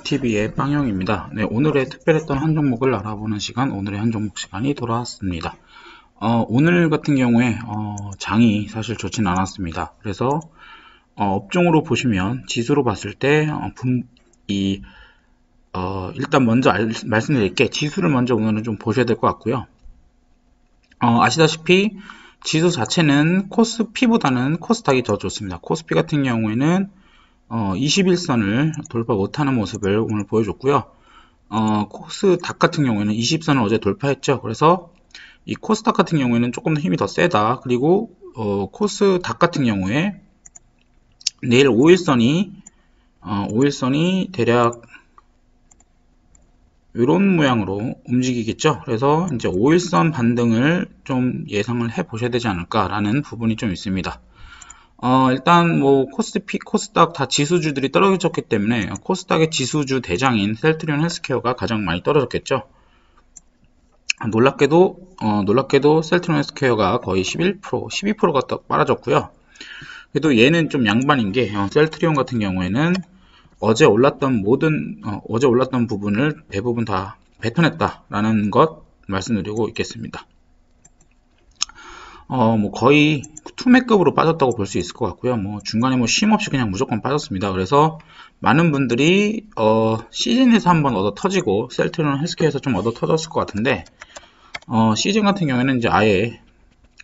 TV의 빵형입니다. 네, 오늘의 특별했던 한 종목을 알아보는 시간, 오늘의 한 종목 시간이 돌아왔습니다. 오늘 같은 경우에 장이 사실 좋진 않았습니다. 그래서 업종으로 보시면 지수로 봤을 때 일단 먼저 말씀드릴게 지수를 먼저 오늘은 좀 보셔야 될 것 같고요. 아시다시피 지수 자체는 코스피보다는 코스닥이 더 좋습니다. 코스피 같은 경우에는 21선을 돌파 못하는 모습을 오늘 보여줬고요. 코스닥 같은 경우에는 20선을 어제 돌파했죠. 그래서 이 코스닥 같은 경우에는 조금 더 힘이 더 세다. 그리고 코스닥 같은 경우에 내일 5일선이 대략 이런 모양으로 움직이겠죠. 그래서 이제 5일선 반등을 좀 예상을 해 보셔야 되지 않을까라는 부분이 좀 있습니다. 일단 뭐 코스피, 코스닥 다 지수주들이 떨어졌기 때문에 코스닥의 지수주 대장인 셀트리온 헬스케어가 가장 많이 떨어졌겠죠. 놀랍게도 셀트리온 헬스케어가 거의 11%, 12%가 더 빨아졌고요. 그래도 얘는 좀 양반인 게 셀트리온 같은 경우에는 어제 올랐던 부분을 대부분 다 뱉어냈다라는 것 말씀드리고 있겠습니다. 뭐 거의 투매급으로 빠졌다고 볼 수 있을 것 같고요. 뭐 중간에 뭐 쉼 없이 그냥 무조건 빠졌습니다. 그래서 많은 분들이 시즌에서 한번 얻어 터지고 셀트리온 헬스케어에서 좀 얻어 터졌을 것 같은데 시즌 같은 경우에는 이제 아예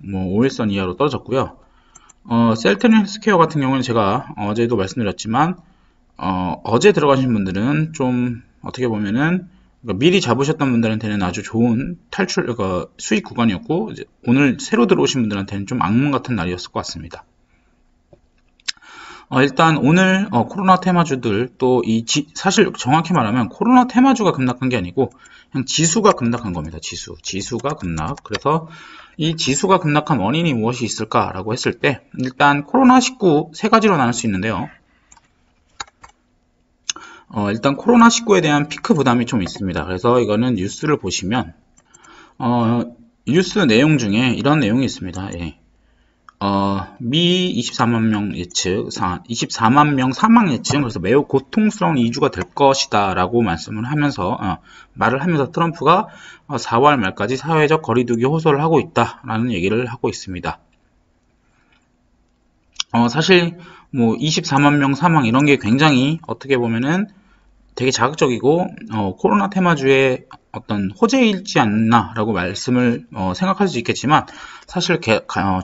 뭐 5일선 이하로 떨어졌고요. 셀트리온 헬스케어 같은 경우는 제가 어제도 말씀드렸지만 어제 들어가신 분들은 좀 어떻게 보면은 미리 잡으셨던 분들한테는 아주 좋은 수익 구간이었고, 이제 오늘 새로 들어오신 분들한테는 좀 악몽 같은 날이었을 것 같습니다. 일단 오늘 코로나 테마주들 또 사실 정확히 말하면 코로나 테마주가 급락한 게 아니고 그냥 지수가 급락한 겁니다. 지수가 급락. 그래서 이 지수가 급락한 원인이 무엇이 있을까라고 했을 때 일단 코로나19 세 가지로 나눌 수 있는데요. 일단 코로나19에 대한 피크 부담이 좀 있습니다. 그래서 이거는 뉴스를 보시면 뉴스 내용 중에 이런 내용이 있습니다. 예. 미 24만 명 예측, 24만 명 사망 예측, 그래서 매우 고통스러운 2주가 될 것이다 라고 말을 하면서 트럼프가 4월 말까지 사회적 거리두기 호소를 하고 있다 라는 얘기를 하고 있습니다. 사실 뭐 24만 명 사망 이런 게 굉장히 어떻게 보면은 되게 자극적이고 코로나 테마주의 어떤 호재일지 않나 라고 말씀을 생각할 수 있겠지만 사실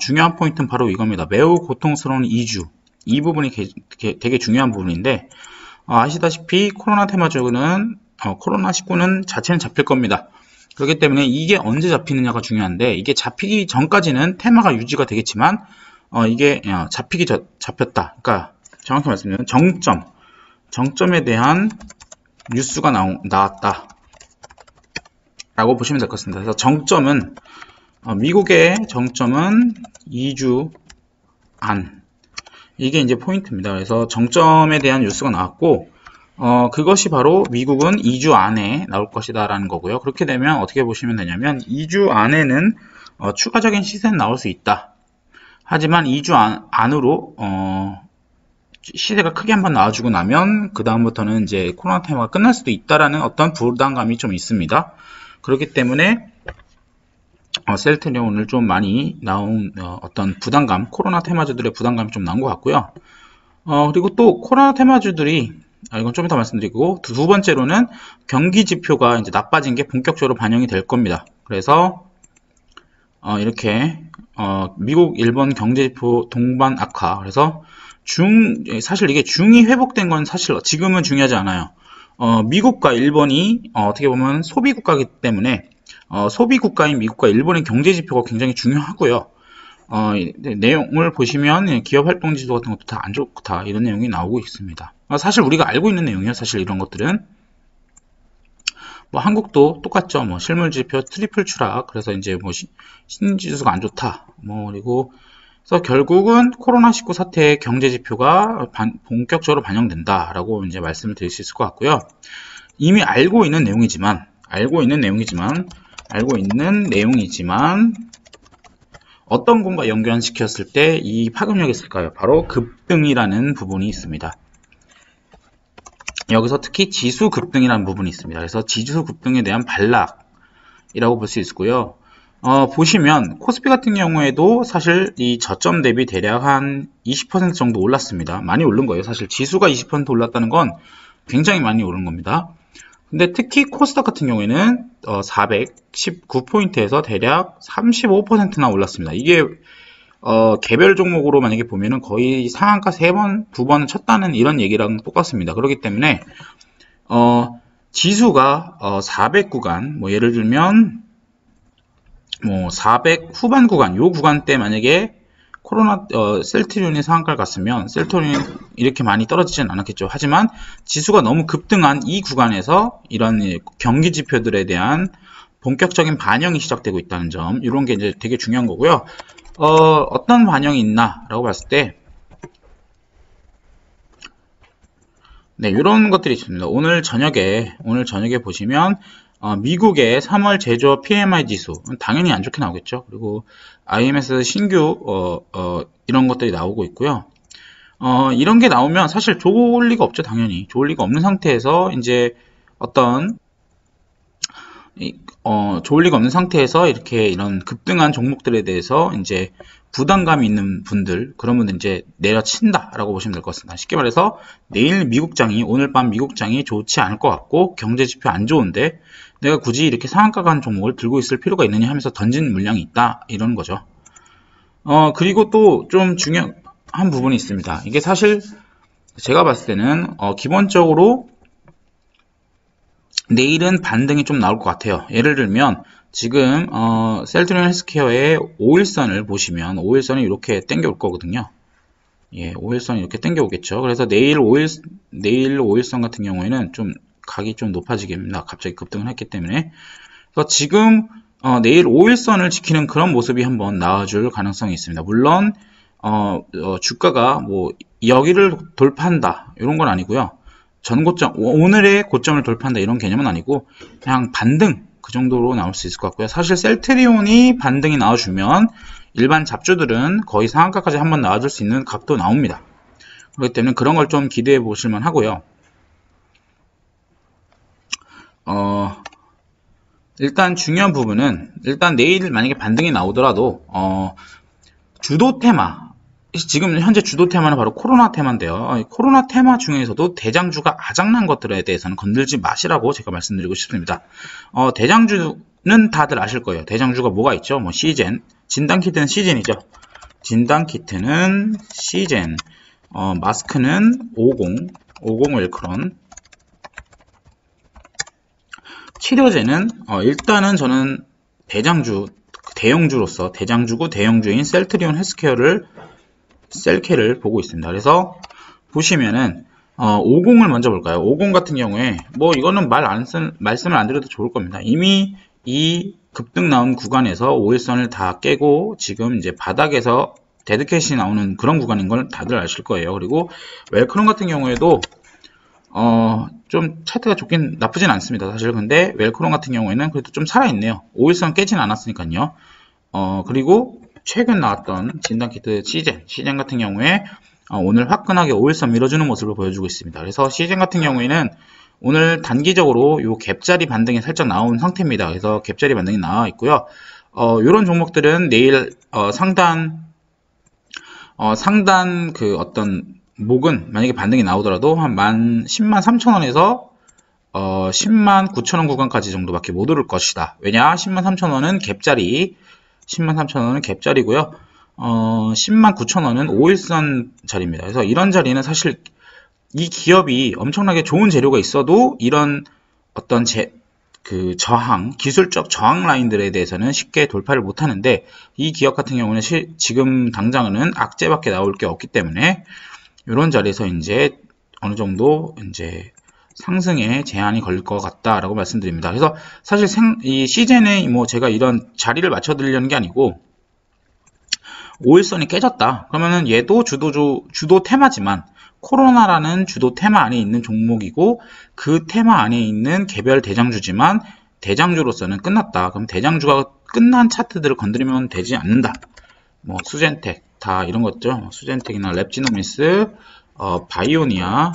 중요한 포인트는 바로 이겁니다. 매우 고통스러운 2주 이 부분이 되게 중요한 부분인데 아시다시피 코로나 테마주는 코로나19는 자체는 잡힐 겁니다. 그렇기 때문에 이게 언제 잡히느냐가 중요한데 이게 잡히기 전까지는 테마가 유지가 되겠지만 이게 잡혔다. 그러니까 정확히 말씀드리면 정점에 대한 뉴스가 나왔다 라고 보시면 될 것 같습니다. 그래서 미국의 정점은 2주 안, 이게 이제 포인트입니다. 그래서 정점에 대한 뉴스가 나왔고 그것이 바로 미국은 2주 안에 나올 것이다 라는 거고요. 그렇게 되면 어떻게 보시면 되냐면 2주 안에는 추가적인 시세는 나올 수 있다. 하지만 2주 안으로 시세가 크게 한번 나와주고 나면 그 다음부터는 이제 코로나 테마가 끝날 수도 있다라는 어떤 부담감이 좀 있습니다. 그렇기 때문에 셀트리온 오늘 좀 많이 나온 어떤 부담감, 코로나 테마주들의 부담감이 좀 나온 것 같고요. 그리고 또 코로나 테마주들이 이건 좀 이따 말씀드리고 두 번째로는 경기 지표가 이제 나빠진 게 본격적으로 반영이 될 겁니다. 그래서 이렇게 미국, 일본 경제지표 동반 악화. 그래서 사실 이게 중이 회복된 건 사실 지금은 중요하지 않아요. 미국과 일본이 어떻게 보면 소비국가이기 때문에 소비국가인 미국과 일본의 경제지표가 굉장히 중요하고요. 내용을 보시면 기업 활동 지수 같은 것도 다 안 좋다 이런 내용이 나오고 있습니다. 사실 우리가 알고 있는 내용이에요. 사실 이런 것들은 뭐 한국도 똑같죠. 뭐 실물 지표 트리플 추락. 그래서 이제 뭐 신지수가 안 좋다. 뭐 그리고 그래서 결국은 코로나19 사태의 경제 지표가 본격적으로 반영된다라고 이제 말씀을 드릴 수 있을 것 같고요. 이미 알고 있는 내용이지만 어떤 것과 연관시켰을 때 이 파급력이 있을까요? 바로 급등이라는 부분이 있습니다. 여기서 특히 지수 급등이라는 부분이 있습니다. 그래서 지수 급등에 대한 반락이라고 볼 수 있고요. 보시면 코스피 같은 경우에도 사실 이 저점 대비 대략 한 20% 정도 올랐습니다. 많이 오른 거예요. 사실 지수가 20% 올랐다는 건 굉장히 많이 오른 겁니다. 근데 특히 코스닥 같은 경우에는 419포인트에서 대략 35%나 올랐습니다. 이게 개별 종목으로 만약에 보면은 거의 상한가 3번, 2번은 쳤다는 이런 얘기랑 똑같습니다. 그렇기 때문에 지수가 400 구간, 뭐 예를 들면 뭐 400 후반 구간, 요 구간 때 만약에 코로나 셀트리온이 상한가를 갔으면 셀트리온이 이렇게 많이 떨어지진 않았겠죠. 하지만 지수가 너무 급등한 이 구간에서 이런 경기 지표들에 대한 본격적인 반영이 시작되고 있다는 점, 이런 게 이제 되게 중요한 거고요. 어떤 반영이 있나라고 봤을 때, 네, 이런 것들이 있습니다. 오늘 저녁에 보시면 미국의 3월 제조업 PMI 지수 당연히 안 좋게 나오겠죠. 그리고 IMS 신규 이런 것들이 나오고 있고요. 이런 게 나오면 사실 좋을 리가 없죠. 당연히 좋을 리가 없는 상태에서 이제 좋을 리가 없는 상태에서 이렇게 이런 급등한 종목들에 대해서 이제 부담감이 있는 분들, 그런 분들 이제 내려친다라고 보시면 될 것 같습니다. 쉽게 말해서 내일 미국장이, 오늘 밤 미국장이 좋지 않을 것 같고 경제 지표 안 좋은데 내가 굳이 이렇게 상한가 간 종목을 들고 있을 필요가 있느냐 하면서 던진 물량이 있다, 이런 거죠. 그리고 또 좀 중요한 부분이 있습니다. 이게 사실 제가 봤을 때는 기본적으로 내일은 반등이 좀 나올 것 같아요. 예를 들면 지금 셀트리온 헬스케어의 5일선을 보시면 5일선이 이렇게 땡겨올 거거든요. 예, 5일선이 이렇게 땡겨오겠죠. 그래서 내일 5일선 같은 경우에는 좀 각이 좀 높아지겠습니다. 갑자기 급등을 했기 때문에. 그래서 지금 내일 5일선을 지키는 그런 모습이 한번 나와줄 가능성이 있습니다. 물론 주가가 뭐 여기를 돌파한다 이런 건 아니고요. 전고점, 오늘의 고점을 돌파한다 이런 개념은 아니고 그냥 반등, 그 정도로 나올 수 있을 것 같고요. 사실 셀트리온이 반등이 나와주면 일반 잡주들은 거의 상한가까지 한번 나와줄 수 있는 값도 나옵니다. 그렇기 때문에 그런 걸 좀 기대해 보실만 하고요. 일단 중요한 부분은, 일단 내일 만약에 반등이 나오더라도 주도 테마, 지금 현재 주도 테마는 바로 코로나 테마인데요. 코로나 테마 중에서도 대장주가 아작난 것들에 대해서는 건들지 마시라고 제가 말씀드리고 싶습니다. 대장주는 다들 아실 거예요. 대장주가 뭐가 있죠? 뭐 시젠, 진단키트는 시젠이죠. 진단키트는 시젠, 마스크는 50 웰크론, 치료제는 일단은 저는 대형주로서 대장주고 대형주인 셀트리온 셀케를 보고 있습니다. 그래서 보시면은 50을 먼저 볼까요? 50 같은 경우에 뭐 이거는 말씀을 안 드려도 좋을 겁니다. 이미 이 급등 나온 구간에서 5일선을 다 깨고 지금 이제 바닥에서 데드캣이 나오는 그런 구간인 걸 다들 아실 거예요. 그리고 웰크론 같은 경우에도 좀 차트가 나쁘진 않습니다. 사실 근데 웰크론 같은 경우에는 그래도 좀 살아있네요. 5일선 깨진 않았으니까요. 그리고 최근 나왔던 진단키트 시젠 같은 경우에 오늘 화끈하게 5일선 밀어주는 모습을 보여주고 있습니다. 그래서 시젠 같은 경우에는 오늘 단기적으로 요 갭자리 반등이 살짝 나온 상태입니다. 그래서 갭자리 반등이 나와 있고요. 이런 종목들은 내일 상단 그 어떤 목은 만약에 반등이 나오더라도 한 10만 3천원에서 10만 9천원 구간까지 정도밖에 못 오를 것이다. 왜냐? 10만 3천원은 갭자리, 10만 3천원은 갭자리고요. 10만 9천원은 5일선 자리입니다. 그래서 이런 자리는 사실 이 기업이 엄청나게 좋은 재료가 있어도 이런 어떤 기술적 저항 라인들에 대해서는 쉽게 돌파를 못 하는데, 이 기업 같은 경우는 지금 당장은 악재밖에 나올 게 없기 때문에 이런 자리에서 이제 어느 정도 이제 상승에 제한이 걸릴 것 같다라고 말씀드립니다. 그래서 사실 이 시즌에 뭐 제가 이런 자리를 맞춰드리려는 게 아니고 5일선이 깨졌다 그러면은 얘도 주도 테마지만 코로나라는 주도 테마 안에 있는 종목이고 그 테마 안에 있는 개별 대장주지만 대장주로서는 끝났다. 그럼 대장주가 끝난 차트들을 건드리면 되지 않는다. 뭐 수젠텍 다 이런 것죠. 수젠텍이나 랩지노미스, 바이오니아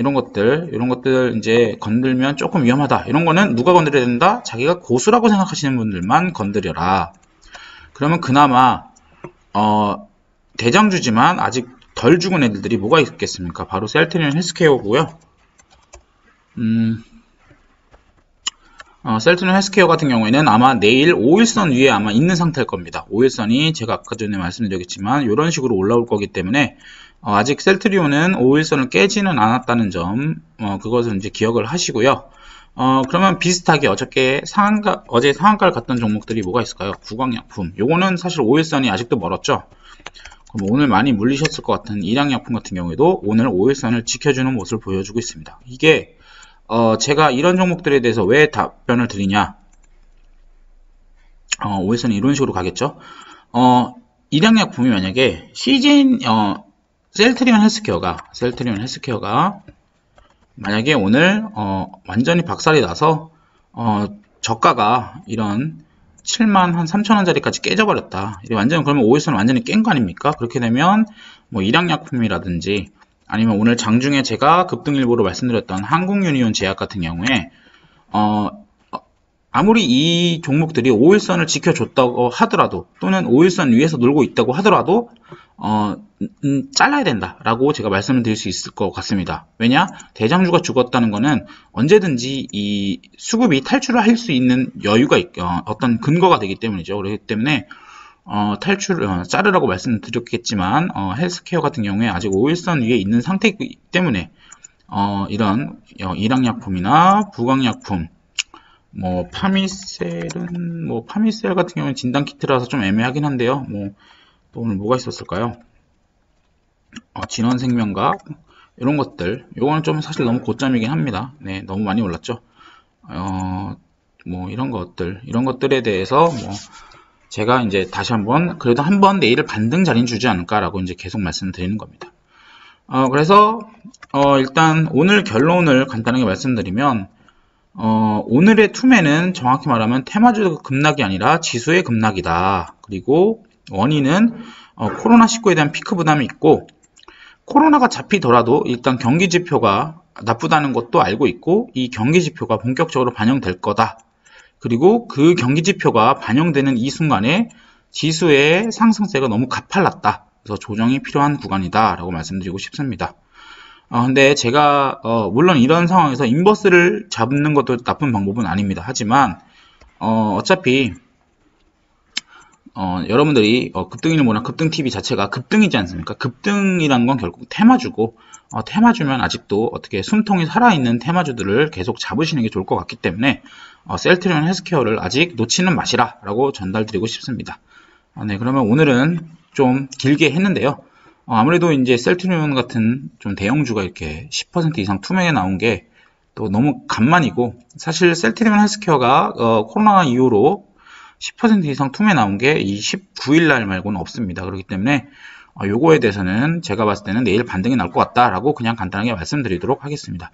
이런 것들 이제 건들면 조금 위험하다. 이런 거는 누가 건드려야 된다? 자기가 고수라고 생각하시는 분들만 건드려라. 그러면 그나마 대장주지만 아직 덜 죽은 애들이 뭐가 있겠습니까? 바로 셀트리온 헬스케어고요. 셀트리온 헬스케어 같은 경우에는 아마 내일 5일선 위에 아마 있는 상태일 겁니다. 5일선이 제가 아까 전에 말씀드렸겠지만 이런 식으로 올라올 거기 때문에 아직 셀트리온은 5일선을 깨지는 않았다는 점, 그것을 이제 기억을 하시고요. 그러면 비슷하게 어제 상한가를 갔던 종목들이 뭐가 있을까요? 구강약품. 요거는 사실 5일선이 아직도 멀었죠. 그럼 오늘 많이 물리셨을 것 같은 일양약품 같은 경우에도 오늘 5일선을 지켜주는 모습을 보여주고 있습니다. 이게 제가 이런 종목들에 대해서 왜 답변을 드리냐? 5일선이 이런 식으로 가겠죠. 일양약품이 만약에 셀트리온 헬스케어가 만약에 오늘 완전히 박살이 나서 저가가 이런 7만 한 3천원짜리까지 깨져버렸다. 완전히 그러면 5일선 완전히 깬 거 아닙니까? 그렇게 되면 뭐 일양약품이라든지 아니면 오늘 장중에 제가 급등일보로 말씀드렸던 한국유니온 제약 같은 경우에 아무리 이 종목들이 5일선을 지켜줬다고 하더라도 또는 5일선 위에서 놀고 있다고 하더라도 잘라야 된다라고 제가 말씀을 드릴 수 있을 것 같습니다. 왜냐? 대장주가 죽었다는 거는 언제든지 이 수급이 탈출을 할 수 있는 여유가 어떤 근거가 되기 때문이죠. 그렇기 때문에 자르라고 말씀드렸겠지만 헬스케어 같은 경우에 아직 5일선 위에 있는 상태이기 때문에 이런 일양약품이나 부강약품 뭐 파미셀 같은 경우는 진단키트라서 좀 애매하긴 한데요. 또 오늘 뭐가 있었을까요? 진원생명과 이런 것들, 요거는 좀 사실 너무 고점이긴 합니다. 네, 너무 많이 올랐죠. 이런 것들에 대해서 제가 이제 다시 한번 그래도 한번 내일을 반등 자리는 주지 않을까라고 이제 계속 말씀드리는 겁니다. 그래서 일단 오늘 결론을 간단하게 말씀드리면 오늘의 투매는 정확히 말하면 테마주 급락이 아니라 지수의 급락이다. 그리고 원인은 코로나19에 대한 피크 부담이 있고 코로나가 잡히더라도 일단 경기 지표가 나쁘다는 것도 알고 있고 이 경기 지표가 본격적으로 반영될 거다. 그리고 그 경기 지표가 반영되는 이 순간에 지수의 상승세가 너무 가팔랐다. 그래서 조정이 필요한 구간이다 라고 말씀드리고 싶습니다. 근데 제가 물론 이런 상황에서 인버스를 잡는 것도 나쁜 방법은 아닙니다. 하지만 어차피 여러분들이 급등일보나 급등TV 자체가 급등이지 않습니까? 급등이란 건 결국 테마주고 테마주면 아직도 어떻게 숨통이 살아있는 테마주들을 계속 잡으시는 게 좋을 것 같기 때문에 셀트리온 헬스케어를 아직 놓치는 맛이라 라고 전달드리고 싶습니다. 네, 그러면 오늘은 좀 길게 했는데요. 아무래도 이제 셀트리온 같은 좀 대형주가 이렇게 10% 이상 투명에 나온 게 또 너무 간만이고 사실 셀트리온 헬스케어가 코로나 이후로 10% 이상 투매 나온 게 이 19일 날 말고는 없습니다. 그렇기 때문에 요거에 대해서는 제가 봤을 때는 내일 반등이 나올 것 같다라고 그냥 간단하게 말씀드리도록 하겠습니다.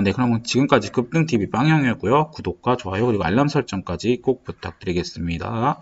네, 그럼 지금까지 급등TV 빵형이었고요. 구독과 좋아요 그리고 알람 설정까지 꼭 부탁드리겠습니다.